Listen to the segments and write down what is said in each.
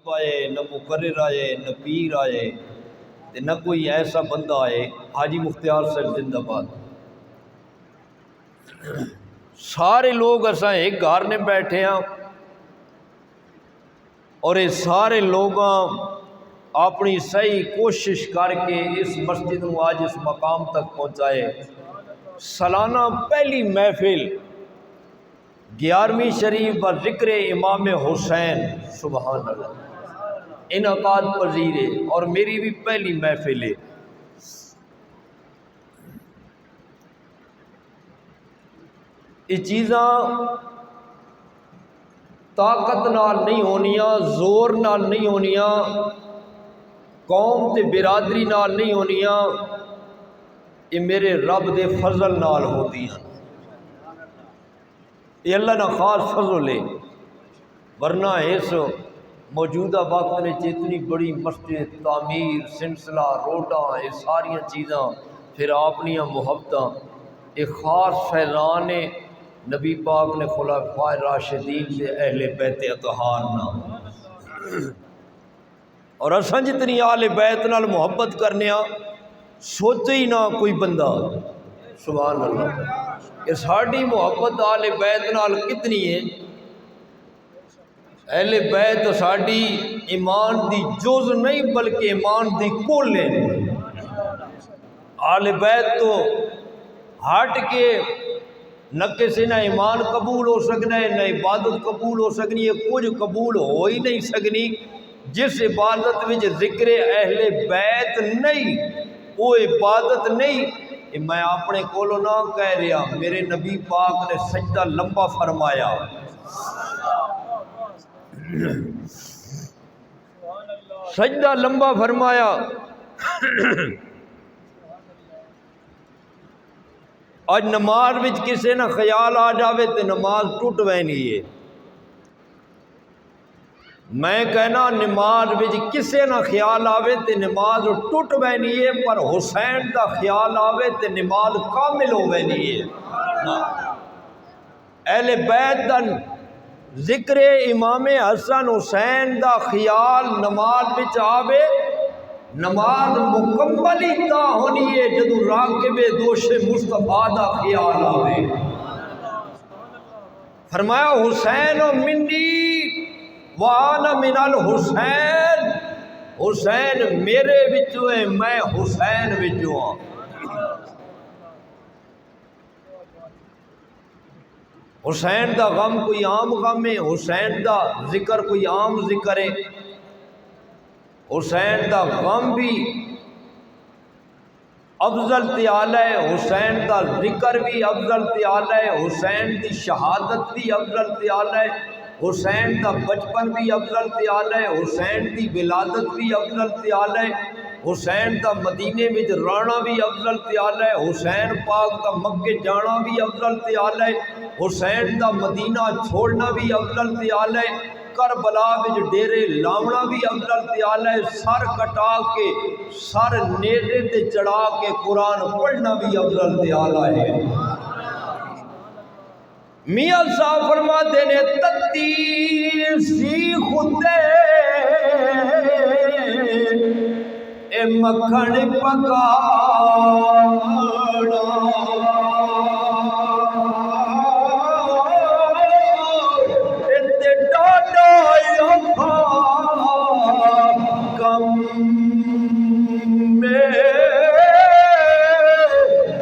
خطیب آئے، نہ مقرر آئے، نہ پیر آئے، نہ کوئی ایسا بندہ آئے۔ حاجی مختار صاحب زندہ باد۔ سارے لوگ اساں ایک گھر نے بیٹھے ہیں اور یہ سارے لوگ اپنی صحیح کوشش کر کے اس مسجد کو آج اس مقام تک پہنچائے۔ سالانہ پہلی محفل 11ویں شریف پر ذکر امام حسین سبحان اللہ انعقاد پذیر ہے، اور میری بھی پہلی محفل ہے۔ یہ چیزاں طاقت نال نہیں ہونیاں، زور نال نہیں ہونیاں، قوم تے برادری نال نہیں ہونیاں، یہ میرے رب دے فضل نال ہوندیاں۔ یہ اللہ نہ خاص فضل ہے، ورنہ اس موجودہ وقت میں اتنی بڑی مسجد تعمیر، سلسلہ روڈاں، یہ ساری چیزاں پھر اپنی محبتاں، یہ خاص فیضان نبی پاک نے خلفائے راشدین سے اہل بیت اطہار نہ، اور اساں جتنی اہل بیت نال محبت کرنے سوچے ہی نہ کوئی بندہ سبحان اللہ کہ ساڑی محبت اہل بیت نال کتنی ہے۔ اہل بیت ساڑی ایمان دی جز نہیں بلکہ ایمان دی کل ہے۔ اہل بیت تو ہٹ کے نہ کسی نہ ایمان قبول ہو سکنا ہے، نہ عبادت قبول ہو سکنی ہے، کچھ قبول ہو ہی نہیں سکنی۔ جس عبادت میں ذکر اہل بیت نہیں وہ عبادت نہیں۔ میں اپنے کولوں نہ کہہ رہا، میرے نبی پاک نے سجدہ لمبا فرمایا، سجدہ لمبا فرمایا۔ آج نماز وچ کسے نہ خیال آ جاوے تے نماز ٹوٹ وینی ہے۔ میں کہنا نماز وچ کسے نہ خیال آوے تے نماز ٹوٹ وینی ہے، پر حسین دا خیال آوے تے نماز کامل ہو وینی ہے۔ اہل بیت دا ذکر امام حسن حسین دا خیال نماز وچ آوے، نماز مکمل ہی تا ہونی ہے جدو راکب دوش مصطفیٰ دا خیال آوے۔ فرمایا حسین منی وانا من الحسین، حسین میرے وچوں ہے، میں حسین وچوں ہاں۔ حسین دا غم کوئی عام غم ہے، حسین دا ذکر کوئی عام ذکر ہے، حسین دا غم بھی افضل تعالی ہے، حسین دا ذکر بھی افضل تعالی ہے، حسین دی شہادت بھی افضل تعالی ہے، حسین دا بچپن بھی افضل تعالی ہے، حسین دی ولادت بھی افضل تعالی ہے، حسین دا مدینے میں رانا بھی افضل تعالی ہے، حسین پاک دا مکے جانا بھی افضل تعالی ہے، حسین دا مدینہ چھوڑنا بھی افضل تعالی ہے، کربلا وچ ڈیرے لاونا بھی افضل تعالی ہے، سر کٹا کے سر نیزے تے چڑھا کے قرآن پڑھنا بھی افضل تعالی ہے۔ میاں صاحب فرماتے نے تتی سی خودے اے مکھن پکانا، کم میں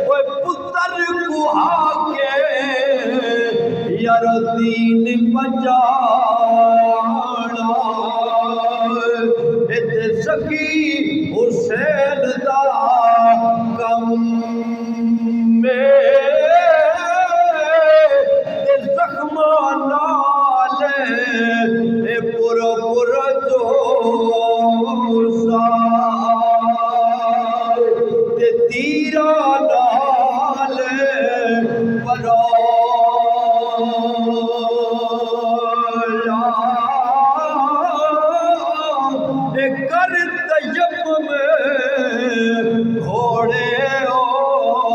وہ پتر کوہا کے یار دین بجانا، تے سکی حسین دا کم میں تے زخمان نالے پورا پورا جو سار تے تیرا نال پرویا کر طیب میں گھوڑے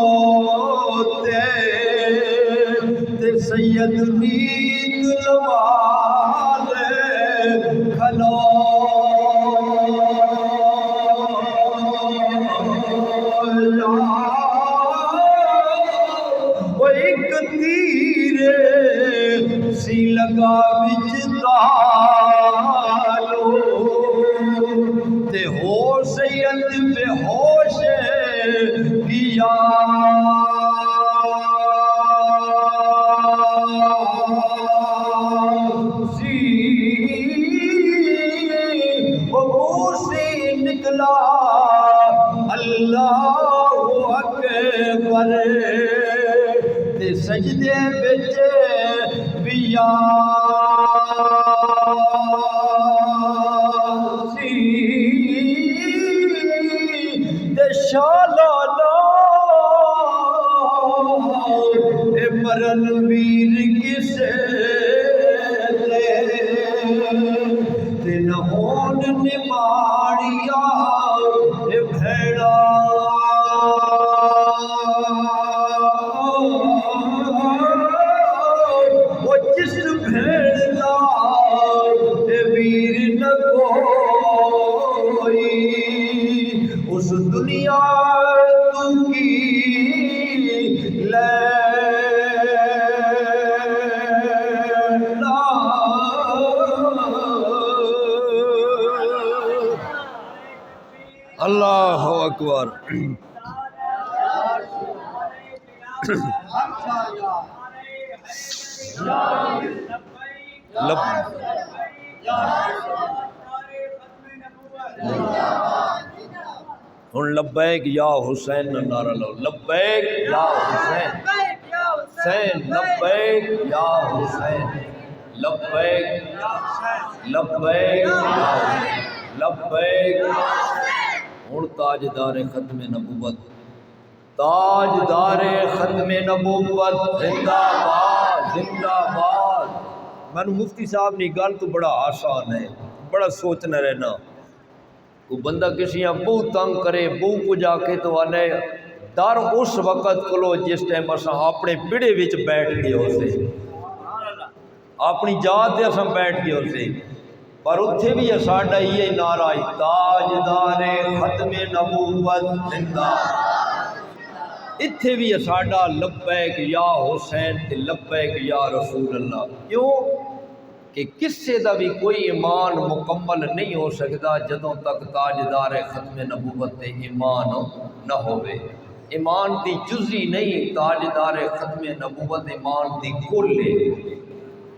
ہوتے تے سید نیت لوالے کھلو سجدے وچ بھی یاسین تے شالا اے مرن ویر کسے تے نہ ہون نماڑیا اے بھیڑا وہ جس بھیڑ دا اے ویر نہ کوئی اس دنیا تو کی اللہ اکبر ہن لبیک یا حسین نعرہ لو لبیک یا حسین حسین لبیک یا حسین لبیک لبیک لبیک ہن تاجدار ختم نبوت تاجدار ختم نبوت زندہ باد زندہ باد۔ میں مفتی صاحب نے گل تو بڑا آسان ہے، بڑا سوچنا رہنا کو بندہ کسی بہت تنگ کرے بہت کو جا کے تو آنے در اس وقت کلو جس ٹائم اساں اپنے پیڑے وچ بیٹھ گئے ہو سے اپنی جات تے اساں بیٹھ گئے ہو سے پر اتھے بھی ساڈا یہ نعرہ تاجدار ختم نبوت زندہ اتھے بھی ساڈا لبیک یا حسین تے لبیک یا رسول اللہ۔ کیوں کہ کسے دا بھی کوئی ایمان مکمل نہیں ہو سکتا جدوں تک تاجدار ختم نبوت تے ایمان نہ ہوئے۔ ایمان دی جزی نہیں، تاجدار ختم نبوت ایمان دی کل ہے۔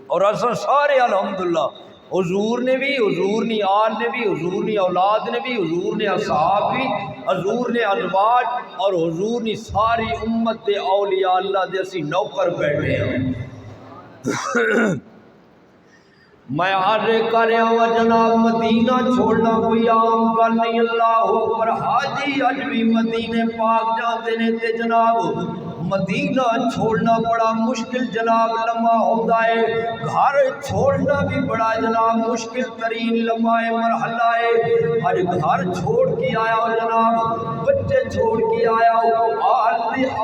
اور اصل سارے الحمدللہ حضور نے بھی، حضور نے آل نے بھی، حضور نے اولاد نے بھی، حضور نے اصحاب بھی، حضور نے ازواج اور حضور نے ساری امت دے اولیاء اللہ دے اسی نوکر بیٹھے ہیں۔ میں عرض کر رہا ہوں جناب مدینہ چھوڑنا کوئی عام گل نہیں، اللہ اکبر۔ حاجی اج بھی مدینے پاک جاتے نے تے جناب مدینہ چھوڑنا بڑا مشکل جناب لمحہ ہوتا ہے، گھر چھوڑنا بھی بڑا جناب مشکل ترین لمحہ مرحلہ ہے۔ اج گھر چھوڑ کے آیا ہو جناب، بچے چھوڑ کے آیا ہو، آل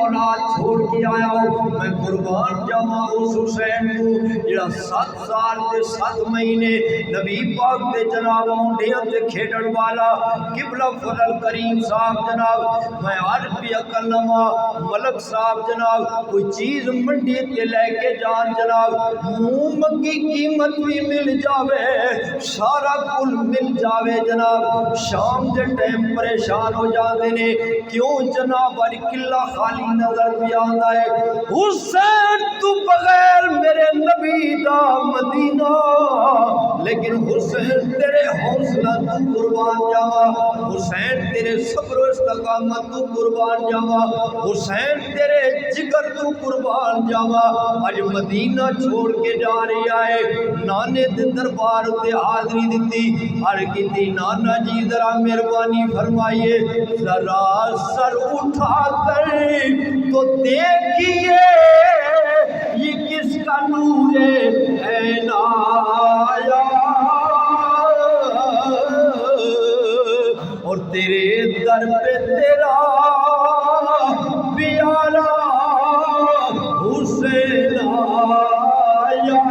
اولاد چھوڑ کے آیا ہو، میں قربان جاواں اس حسین کو جڑا 7 سال تے 7 مہینے نبی پاک دے جناب اونڈیاں تے کھیڈن والا قبلہ فضل کریم صاحب جناب، میں عرض بھی عقل نما ملک صاحب جناب کوئی چیز منڈی تے لے کے جان جناب منہ منگی قیمت بھی مل جاوے سارا کل مل جاوے جناب، شام دے ٹائم پریشان ہو جاتے نے کیوں جناب اج قلعہ خالی نظر بھی آندا ہے۔ حسین تو بغیر میرے نبی دا مدینہ، لیکن حسین تیرے حوصلہ تو قربان جاوا، حسین تیرے صبر و استقامت تو قربان جاوا، حسین تیرے جگر تو قربان جاوا۔ اج مدینہ چھوڑ کے جا رہی آئے، نانے دے دربار تے حاضری دیتی، ہر کیتی نانا جی ذرا مہربانی فرمائیے، ذرا سر اٹھا کر تو دیکھیے یہ کس کا نور عین آیا، اور تیرے در پہ تیرا پیارا حسین آیا۔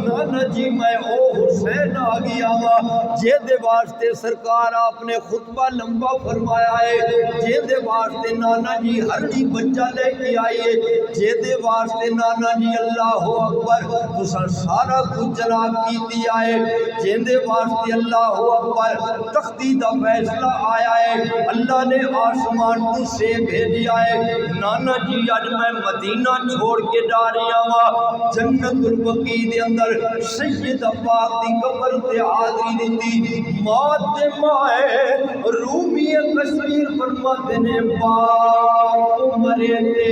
نانا جی میں او حسین آ گیا وا جے دے واسطے سرکار آپ نے خطبہ لمبا فرمایا ہے، جے دے واسطے نانا جی ہرنی بچہ لے کے آئیے، جے دے واسطے نانا جی اللہ اکبر تساں سارا کچھ جناب کیتی آئے، جے دے واسطے اللہ اکبر تختی دا فیصلہ آیا ہے، اللہ نے آسمان تو سے بھیجیا ہے۔ نانا جی اج میں مدینہ چھوڑ کے جا رہا وا، جنت البقیع دے اندر سید پاک دی قبر تے حاضری دیتی موت تے مائے رومی کشمیر فرماتے نے باپ مرے تے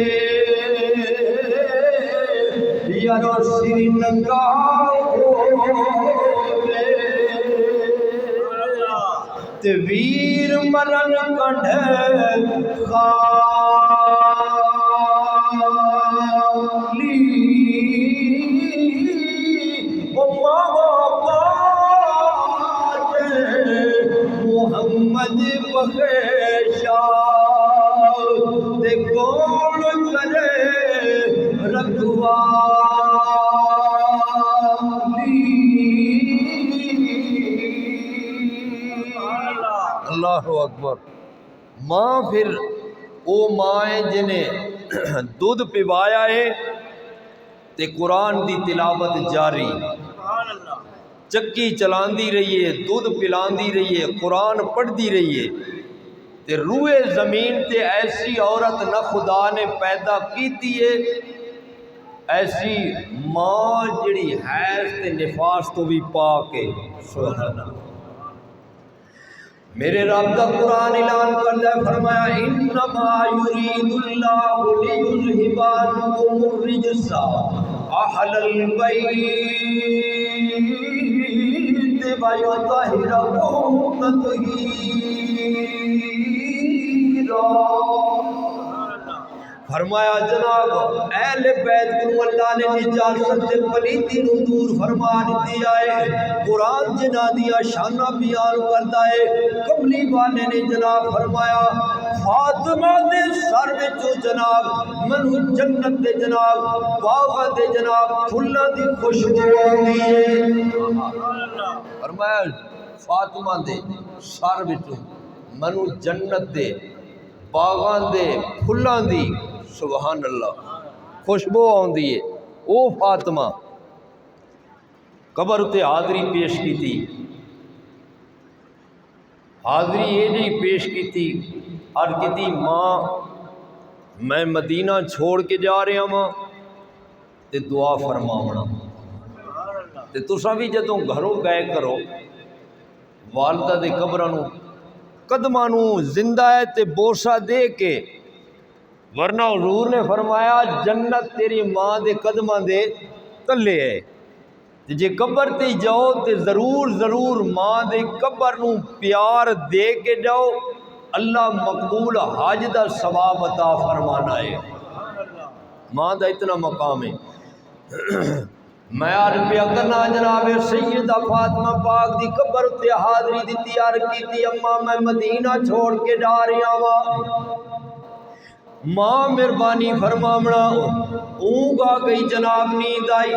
یارو سری نگا تے ویر مرن کنڈ خالی او ماما محمد بخشا تے کون کرے رکھوالی اللہ اکبر۔ ماں پھر او ماں ہے جنہیں دودھ پوایا ہے تے قرآن دی تلاوت جاری چکی چلاندی رہیے دودھ پلاندی رہیے قرآن پڑھدی رہیے تے روئے زمین تے ایسی عورت نہ خدا نے پیدا کیتی ہے ایسی ماں جڑی حیض تے نفاس تو بھی پاک ہے۔ سبحان اللہ۔ میرے رب کا قرآن اعلان کرتا ہے فرمایا انما یرید اللہ لیذھب عنکم الرجس اہل البیت ویطہرکم تطہیرا۔ فرمایا جناب اہل بیت کو اللہ نے نجاست سے پلیتی نو دور فرما دیتی ہے۔ قرآن جنہ دیا شانہ بیان کرتا ہے کملی والے نے جناب فرمایا فاطمہ دے سر وچوں جناب منو جنت دے جناب باغ دے جناب پھلاں دی خوشبو آندی ہے۔ فرمایا فاطمہ دے سر وچوں منو جنت دے باغاں دے پھلاں دی سبحان اللہ خوشبو آندی ہے۔ او فاطمہ قبر تے حاضری پیش کی تھی حاضری یہ نہیں پیش کی تھی عرض کی تھی ماں میں مدینہ چھوڑ کے جا رہا ماں تے دعا فرماونا تے تساں بھی جدوں گھروں گئے کرو والدہ دے قبرانوں قدمانوں زندہ ہے تے بوسہ دے کے ورنہ حضور نے فرمایا جنت تیری ماں دے قدماں دے تلے ہے جے قبر تے جاؤ تے ضرور ماں دے قبر نو پیار دے کے جاؤ اللہ مقبول حج دا ثواب عطا فرمانا ہے۔ ماں دا اتنا مقام ہے۔ میں عرض پہ کرنا جناب سیدہ فاطمہ پاک دی قبر تے حاضری دیتی عرض کیتی اماں میں مدینہ چھوڑ کے جا رہا ہوں ماں مہربانی فرماونا اونگ آ گئی جناب نیند آئی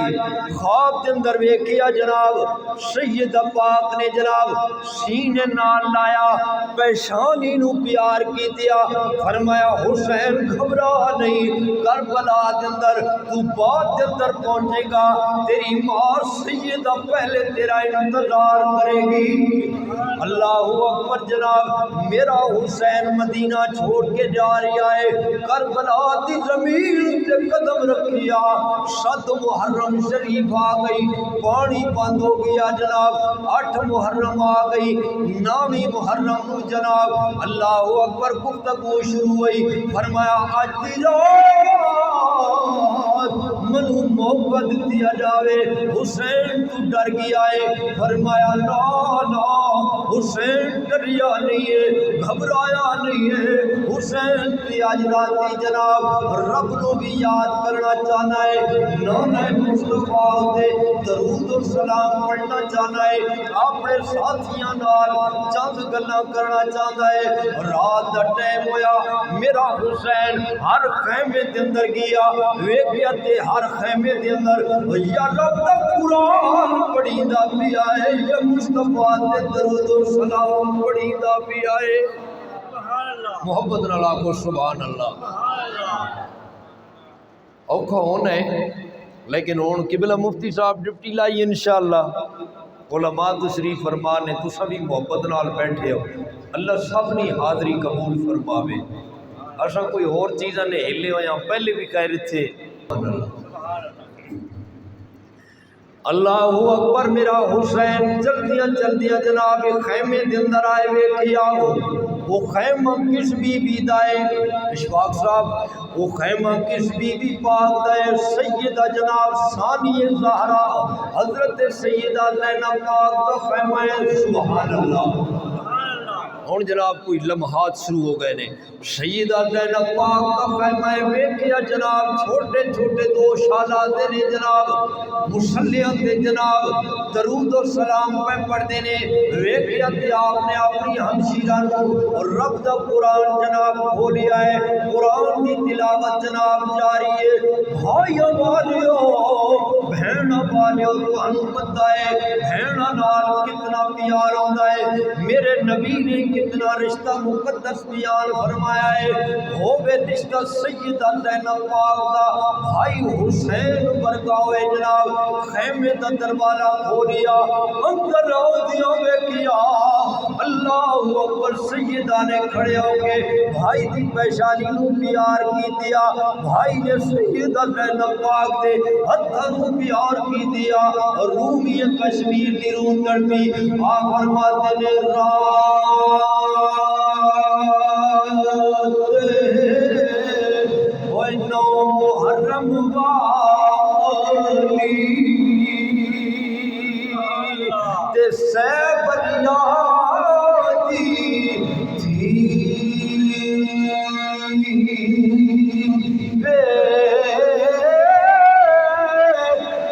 خواب کے اندر ویکھیا جناب سیدہ پاک نے جناب سینے نال لایا پیشانی نو پیار کی دیا فرمایا حسین گھبرا نہیں کربلا کے اندر تو بعد کے اندر پہنچے گا تیری ماں سیدہ پہلے تیرا انتظار کرے گی۔ اللہ اکبر جناب میرا حسین مدینہ چھوڑ کے جا رہا ہے کربلا دی زمین تے قدم رکھیا 7 محرم شریف آ گئی پانی بند ہو گیا جناب 8 محرم آ گئی 9 محرم جناب اللہ اکبر گفتگو شروع ہوئی فرمایا آج دی رات منو محبت دیا جاوے حسین تو ڈر گیا ہے فرمایا لا حسین ڈریا نہیں ہے گھبرایا نہیں ہے حسین کی آج راتی جناب رب نو بھی یاد کرنا چاہنا ہے نانا مصطفیٰ دے درود و سلام پڑھنا چاہنا ہے اپنے ساتھیاں نال چند گلاں کرنا چاہتا ہے رات دا ٹائم ہویا میرا حسین ہر خیمے دے اندر گیا ویکھیا تے ہر خیمے دے اندر یا رب دا قرآن پڑھیندا پیا ہے یا مصطفیٰ دے درود و سلام پڑھیندا پیا ہے محبت نال آکھو سبحان اللہ۔ اوکھا ہونا ہے لیکن ہون قبلہ مفتی صاحب ڈپٹی لائی انشاءاللہ علماء تشریف فرمانے تو سبھی محبت نال بیٹھے ہو اللہ سب نے حاضری قبول فرماوے اچھا کوئی اور چیزاں نے ہلے ہو یا پہلے بھی کہہ رہے تھے اللہ اکبر میرا حسین جلدیاں جلدیاں جناب خیمے دے اندر آئے ویکھیا وہ خیمہ کس بی بی دائے اشفاق صاحب وہ خیمہ کس بی بی پاک دائے سیدہ جناب ثانی زہرا حضرت سیدہ زینب پاک دا خیمہ ہے سبحان اللہ ہوں جناب کوئی لمحات شروع ہو گئے نے سیدہ زینب پاک کا خیمہ ویکھیا جناب چھوٹے چھوٹے دو شہزادے نے جناب مصلیاں تے جناب درود و سلام پہ پڑھتے نے ویکھیا تے آپ نے اپنی ہمشیرہ نو رب دا قرآن جناب کھولیا ہے قرآن دی تلاوت جناب جاری ہے بھائیو والیو بہناں والیو تانوں پتہ ہے بہناں نال کتنا پیار ہوندا ہے میرے نبی نے کتنا رشتہ مقدس بیان فرمایا ہے ہووے رشتہ سیدہ زینب پاک دا بھائی حسین ورگا ہوئے جناب خیمے دا دروازہ کھولیا اندر روزیاں ویکھیا اللہ اکبر سیدہ نے کھڑے ہو کے بھائی دی پیشانی نو پیار کی دیا بھائی نے سیدہ زینب پاک دے ہتھاں نو پیار کی دیا رومی کشمیر دی روح کرتی آپ فرماتے نے نو محرم والی تے سیبریادی تھی بے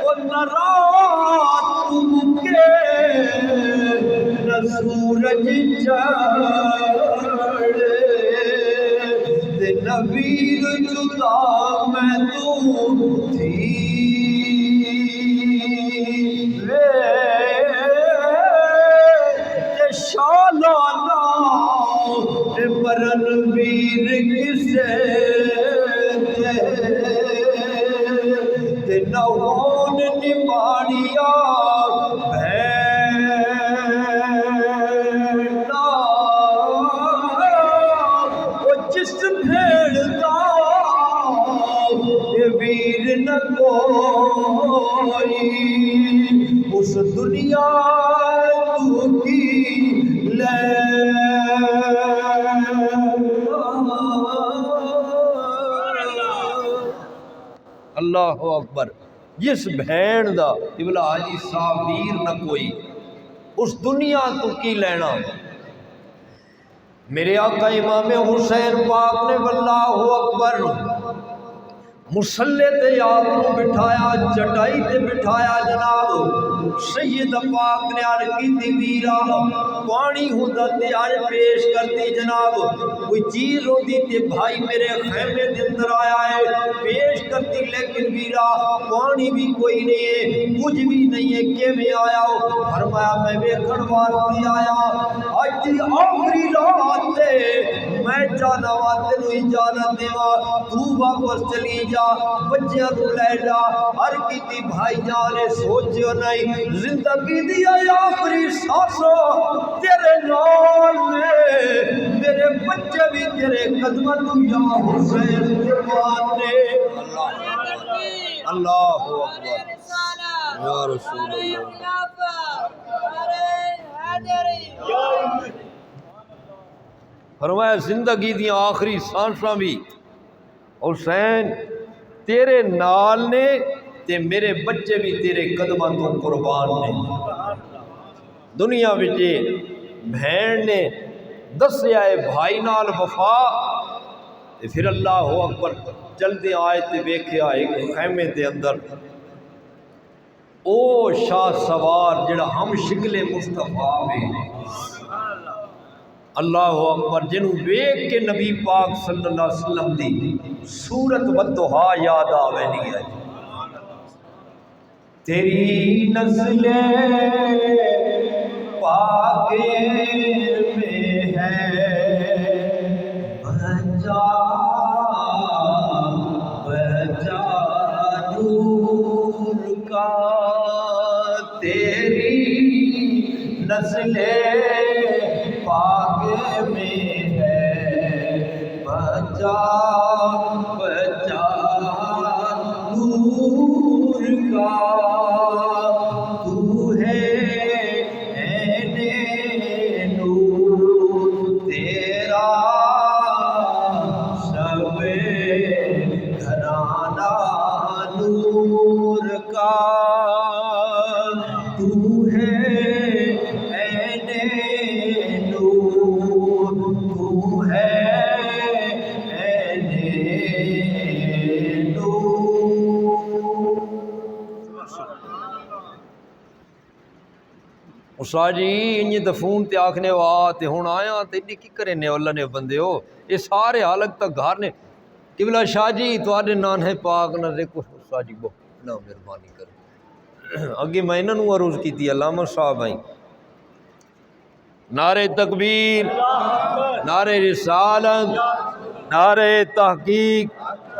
وہ نہ رات تم کے نہ سورج چڑھے تے نبیر جدا میں تو تھی تے شالانا برن ویر کسے تے نہون نماڑیا ویر نہ کوئی اس دنیا تو کی لے اللہ اکبر جس بہن دا ابلا حاجی صاحب ویر نہ کوئی اس دنیا تو کی لینا میرے آقا امام حسین پاک نے واللہ اکبر مصلی تے آپ کو بٹھایا چٹائی تے بٹھایا جناب سید پاک نے عرض کی تھی ویرا پانی ہوتا تے عرض پیش کرتی جناب کوئی چیز ہوتی تے بھائی میرے خیمے دے اندر آیا ہے پیش کرتی لیکن ویرا پانی بھی کوئی نہیں ہے کچھ بھی نہیں ہے کہ میں آیا ہوں فرمایا میں ویکھن واسطے آیا آج دی آخری رات تے میں جانا واسطے نو اجازت دیوا تو واپس چلی جا بچیاں نو لے جا ہر کیتی بھائی جانے سوچو نہیں زندگی دی آخری سانسوں تیرے نال میرے بچے بھی تیرے قدموں تو یا حسین قربان نے اللہ اکبر یا رسول اللہ فرمایا زندگی دی آخری سانساں بھی حسین تیرے نال نے تے میرے بچے بھی تیرے قدموں تو قربان نے دنیا وچے بہن نے دسیا ہے بھائی نال وفا تے پھر اللہ اکبر جلدی آئے تے ویکھیا ایک خیمے دے اندر او شاہ سوار جڑا ہم شکل مصطفیٰ میں اللہ اکبر جنہوں ویکھ کے نبی پاک صلی اللہ علیہ وسلم دی سورت والضحا یاد آوے نہیں ہے تیری نسل پاک میں ہے بچا بچا نور کا تیری نسل پاک میں ہے بچا بچا نور کا استاد جی انج تے فون تے آکھنے وا تے ہن آیا تے انج کی کرے نے اللہ نے بندے ہو یہ سارے حالت تک گھر نے قبلہ شاہ جی تواڈے نانے پاک نہ دیکھو استاد جی بہت نہ مہربانی کرو اگے میں انہاں نوں عرض کیتی علامہ صاحب آئی نعرہ تکبیر نعرہ رسالت نعرہ تحقیق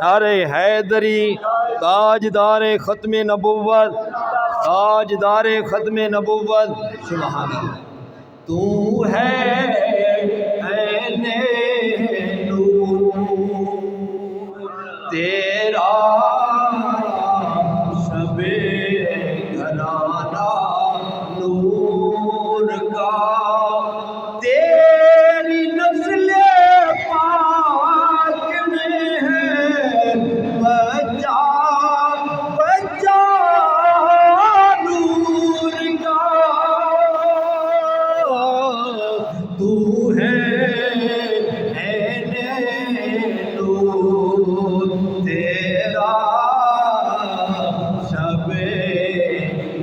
نعرہ حیدری تاجدار ختم نبوت تاجدار ختم نبوت سبحان اللہ تو ہے عین نور تیرا شب گھرانہ نور کا تیری نسل پاک میں ہے بچہ بچہ نور کا تو ہے عین نور تیرا شب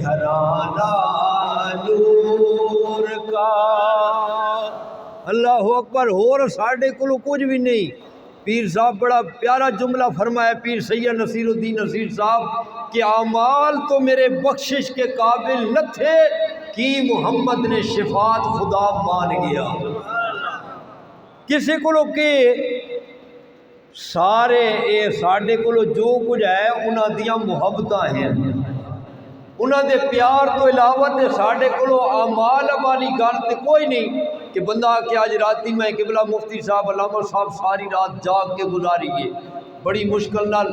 گھرانہ نور کا اللہ اکبر اور ساڈے کولو کچھ بھی نہیں پیر صاحب بڑا پیارا جملہ فرمایا پیر سید نصیر الدین نصیر صاحب کہ اعمال تو میرے بخشش کے قابل نہ تھے کہ محمد نے شفاعت خدا مان گیا کسی کو کہ سارے اے ساڈے کو جو کچھ ہے انہاں دیاں محبتاں ہیں انہاں دے پیار تو علاوہ تے ساڈے کو اعمال والی گل تے کوئی نہیں کہ بندہ کہ آج راتی میں قبلہ مفتی صاحب علامہ صاحب ساری رات جاگ کے گزاری ہے بڑی مشکل نال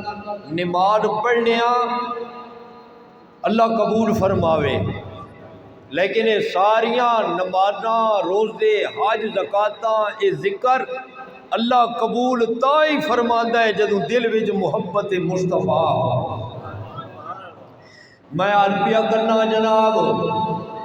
نماز پڑھنے اللہ قبول فرماوے لیکن یہ ساریاں نمازاں روزے حج زکاتاں یہ ذکر اللہ قبول تائی فرماندا ہے جدوں دل وچ محبت مصطفیٰ میں عربیہ کرنا جناب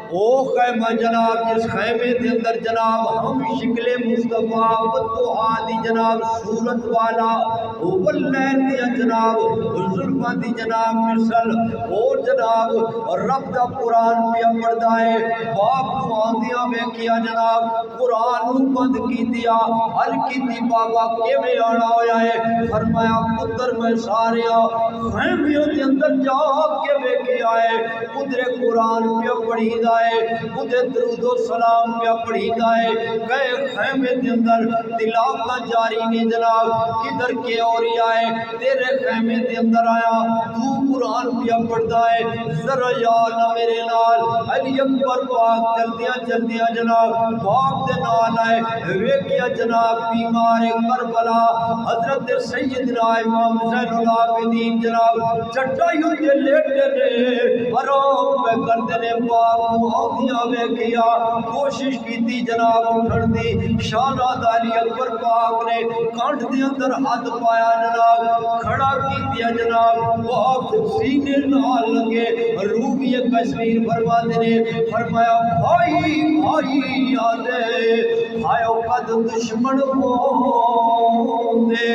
او خیمہ جناب جس خیمے کے اندر جناب ہم شکل مصطفیٰ بدعا دی جناب صورت والا او واللین دیا جناب زلفاں دی جناب مثل اور جناب رب دا قرآن پیا پڑھدا ہے باپ نو آندیاں ویکھیا جناب قرآن نو بند کیتیا ہر کیتی بابا کیویں آنا ہویا ہے فرمایا پتر میں ساریا خیمے دے اندر جا کے ویکھیا ہے ادھر قرآن پیا پڑھیدا ادھر درود و سلام پہ پڑھیدا ہے گئے خیمے دے اندر تلاوت جاری نہیں جناب کدھر کے اور آئے تیرے خیمے دے اندر آیا تو قرآن پہ پڑھدا ہے ذرا یار نہ میرے نال علی اکبر پاک چلدیاں جناب باپ دے نال آئے ویکھیا جناب بیمار کربلا حضرت سیدنا امام زین العابدین جناب چٹائی تے لیٹے نے آرام پہ کردے نے باپ آدھیاں ویکھیا کوشش کیتی جناب اٹھن دی شہزاد علی اکبر پاک نے کانٹھ دے اندر ہاتھ پایا جناب کھڑا کیتیا جناب باپ سینے نال لگے روح یہ کشمیر فرماتے نے فرمایا بھائی بھائی یاد ہے ہائے قد دشمن ہوندے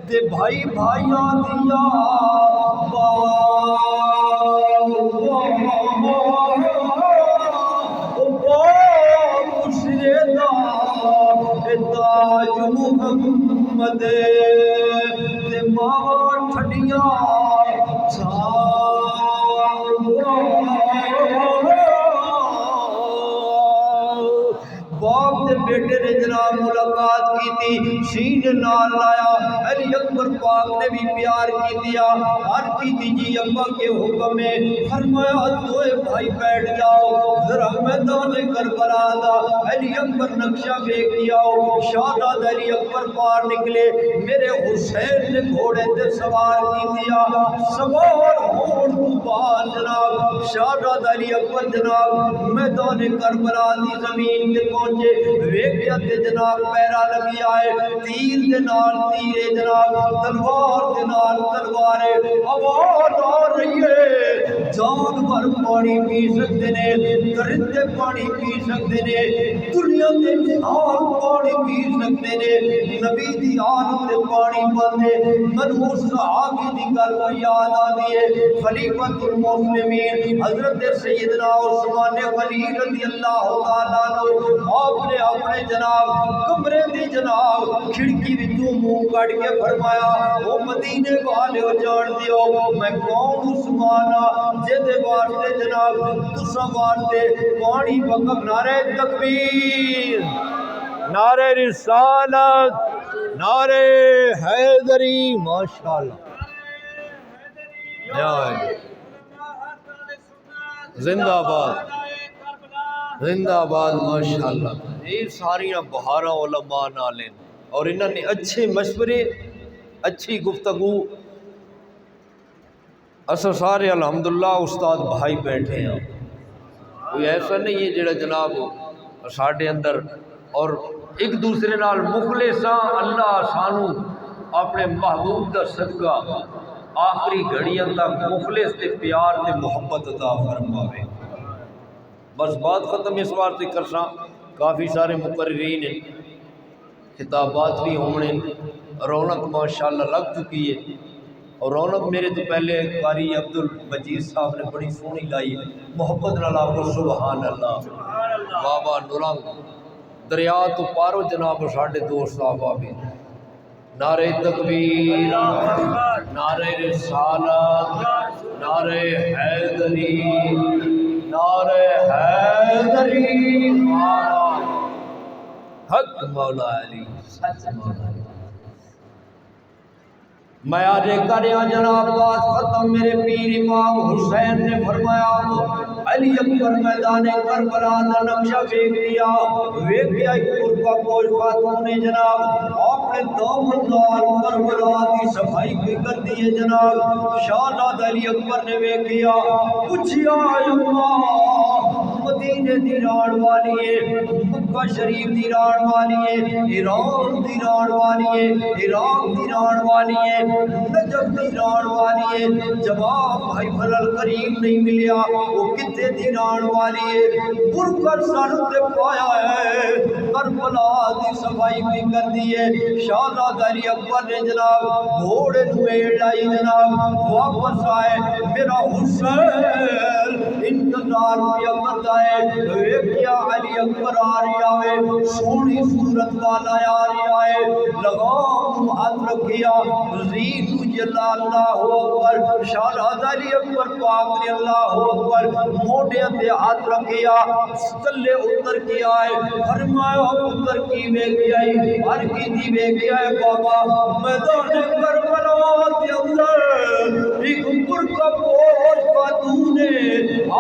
تے بھائی بھائیاں دیا تاج محمد تے ماں ٹھڈیاں باپ دے بیٹے نے جناب ملاقات کی تھی سینے نال لایا علی اکبر پاک نے بھی پیار کی دیا ہر کی تھی جی ابا کے حکم میں فرمایا دوئے بھائی بیٹھ جاؤ ذرا میدان کربلا دا علی اکبر نقشہ دیکھ آؤ شہزادہ علی اکبر پار نکلے میرے حسین نے گھوڑے تے سوار کی دیا سوار ہون تو بعد جناب شہزادہ علی اکبر جناب میدان کربلا دی زمین تے پہنچے ویکھیا تے جناب پیرا لگی آئے تیر دے نال تیرے جناب تلوار دے نال تلوار آواز آ رہی ہے جانور پانی پی سکتے ہیں، درندے پانی پی سکتے ہیں، دنیا کے انسان پانی پی سکتے ہیں، نبی دی آل تے پانی بندے۔ من اس صحابی دی گل کو یاد آتی ہے، خلیفۃ المسلمین حضرت سیدنا عثمان غنی رضی اللہ تعالیٰ عنہ، آپ نے اپنے جناب کمرے دی جناب کھڑکی وچوں منہ کٹ کے فرمایا، او مدینے والے جان دیو میں کون عثمان ہاں جے واسطے جناب تساں واسطے پانی وقف۔ نعرہ تکبیر، نعرہ رسالت، نعرہ حیدری، ماشاءاللہ زندہ آباد، زندہ آباد، ماشاءاللہ۔ یہ ساری بہاراں علماء نال ہیں اور انہوں نے اچھے مشورے، اچھی گفتگو۔ اساں سارے الحمدللہ استاد بھائی بیٹھے ہیں، کوئی ایسا نہیں ہے جڑا جناب ساڈے اندر، اور ایک دوسرے نال مخلص ہاں۔ اللہ سانو اپنے محبوب دا صدقہ آخری گھڑیاں تک مخلص تے پیار تے محبت عطا فرماوے۔ بس بات ختم اس واسطے کرساں، کافی سارے مقررین ہیں، خطابات بھی ہونے، رونق ماشاءاللہ لگ چکی ہے۔ اور رونق میرے تو پہلے قاری عبد المجید صاحب نے بڑی سونی لائی، محبت نال آکھو سبحان اللہ۔ بابا نورنگ دریا تو پارو جناب ساڈے دوست صاحب بھی۔ نعرہ تکبیر، نعرہ رسالت، نعرہ حیدری، نعرہ حیدری، حق مولا علی، سچ مولا علی۔ میں آج کریا جناب بات ختم، میرے پیر امام حسین نے فرمایا، علی اکبر میدان کربلا دا نقشہ دیکھ لیا، ویکھیا ایک پرکا پوش خاتون نے جناب اپنے دامن نال کربلا دی صفائی بھی کر دی ہے جناب۔ شہزادہ علی اکبر نے ویکھیا، پوچھیا اللہ مدینے دی ران والی ہے، مکہ شریف دی ران والی ہے، ایران دی ران والی ہے، عراق دی ران والی ہے، نجف دی ران والی ہے۔ جواب بھائی فضل کریم نہیں ملیا، وہ کتے دی ران والی ہے، برکر سر تے پایا ہے، کربلا دی صفائی بھی کر دی ہے۔ شہزادہ علی اکبر نے جناب گھوڑے نویڑ لائی جناب، واپس آئے، میرا حسین انتظار کیا کرتا ہے، ویکھیا علی اکبر آ رہا ہے، سونی صورت والا آ رہا ہے، لگام ہاتھ رکھیا، زین جلا اللہ اکبر، شہزادہ علی اکبر پاک نے اللہ اکبر موڈے تے ہاتھ رکھیا، تلے اتر کے آئے، فرمایا اتر کی ویکھیا ہے، ہر کی دی ویکھیا ہے بابا، میدان کربلا دے اندر ایک برکا پوش خاتون نے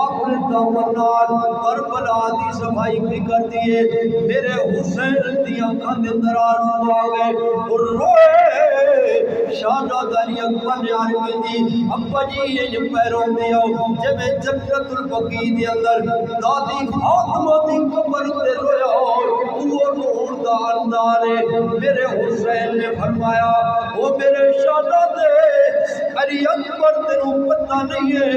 اپنے دامن نال کربلا دی صفائی بھی کر دیے۔ میرے حسین دی آنکھاں دے اندر آنسو آ گئے اور روئے۔ شہزادہ علی اکبر نے عرض کی، ابا جی یہ پیروں دیو جب جنت البقیع دے اندر دادی فاطمہ دی قبر تے رویا، وہ روڑ دا اندار ہے۔ میرے حسین نے فرمایا، وہ میرے شہزادے علی اکبر تینوں پتہ نہیں ہے،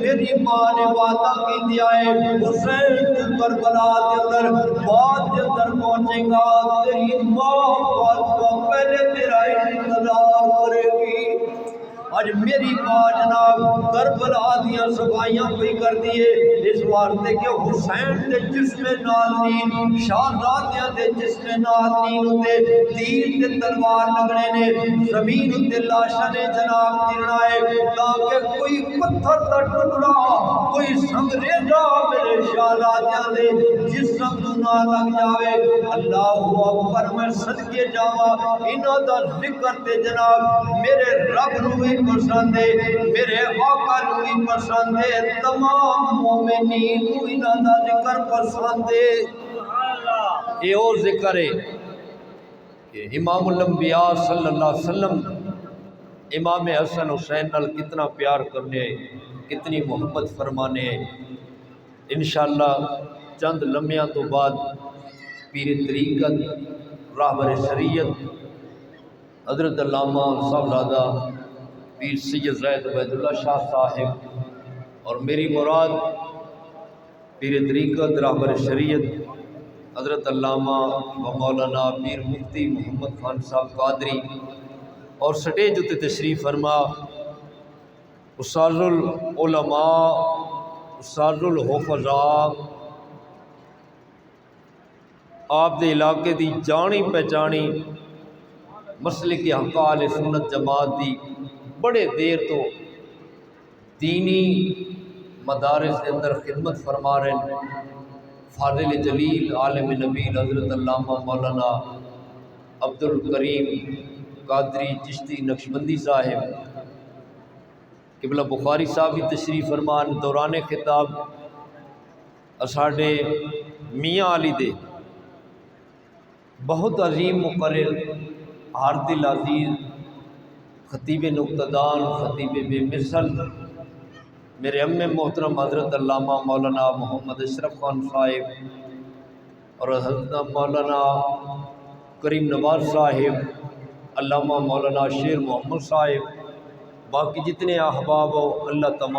میری ماں نے وعدہ کی دیا ہے، حسین کربلا کے اندر بعد کے اندر پہنچے گا، تیری ماں فاطمہ پہلے تیرا انتظار کرے گی۔ آج میری ماں جناب کربلا دیاں صفائیاں بھی کر دیے، اس واسطے کہ حسین دے جسم نازنین، شہزادیاں دے جسم نازنین تے تیر تے تلوار لگنے نے، زمین تے لاشاں نے جناب گرنا ہے، تاکہ کوئی پتھر دا ٹکڑا، کوئی سنگریزہ میرے شہزادیاں دے جسم تو نہ لگ جاوے۔ اللہ اکبر، میں صدقے جاواں انہاں دا ذکر تے جناب میرے رب نو بھی پسند ہے، میرے آقا نو بھی پسند ہے، تمام مومنین کو انہاں دا ذکر پسند ہے۔ یہ وہ ذکر ہے کہ امام الانبیاء صلی اللہ علیہ وسلم امام حسن حسین نال کتنا پیار کرنے، کتنی محبت فرمانے۔ انشاءاللہ چند لمحیاں تو بعد پیر طریقت راہبر شریعت حضرت علامہ صاحبزادہ پیر سید زید عبید اللہ شاہ صاحب اور میری مراد پیر طریقت رہبر شریعت حضرت علامہ و مولانا پیر مفتی محمد خان صاحب قادری اور سٹیج اتنے تشریف فرما استاذ العلماء استاذ الحفظاء آپ دے علاقے دی جانی پہچانی مسلک حق اہل سنت جماعت دی بڑے دیر تو دینی مدارس کے اندر خدمت فرما رہے ہیں فاضل جلیل عالم نبیل حضرت علامہ مولانا عبد الکریم قادری چشتی نقشبندی صاحب قبلہ بخاری صاحب بھی تشریف فرمان دوران خطاب ساڈے میاں علی دے بہت عظیم مقرر ہر دل عزیز خطیب نقطدان خطیب بے مثل میرے ام محترم حضرت علامہ مولانا محمد اشرف خان صاحب اور حضرت مولانا کریم نواز صاحب علامہ مولانا شیر محمد صاحب باقی جتنے احباب ہو اللہ تمام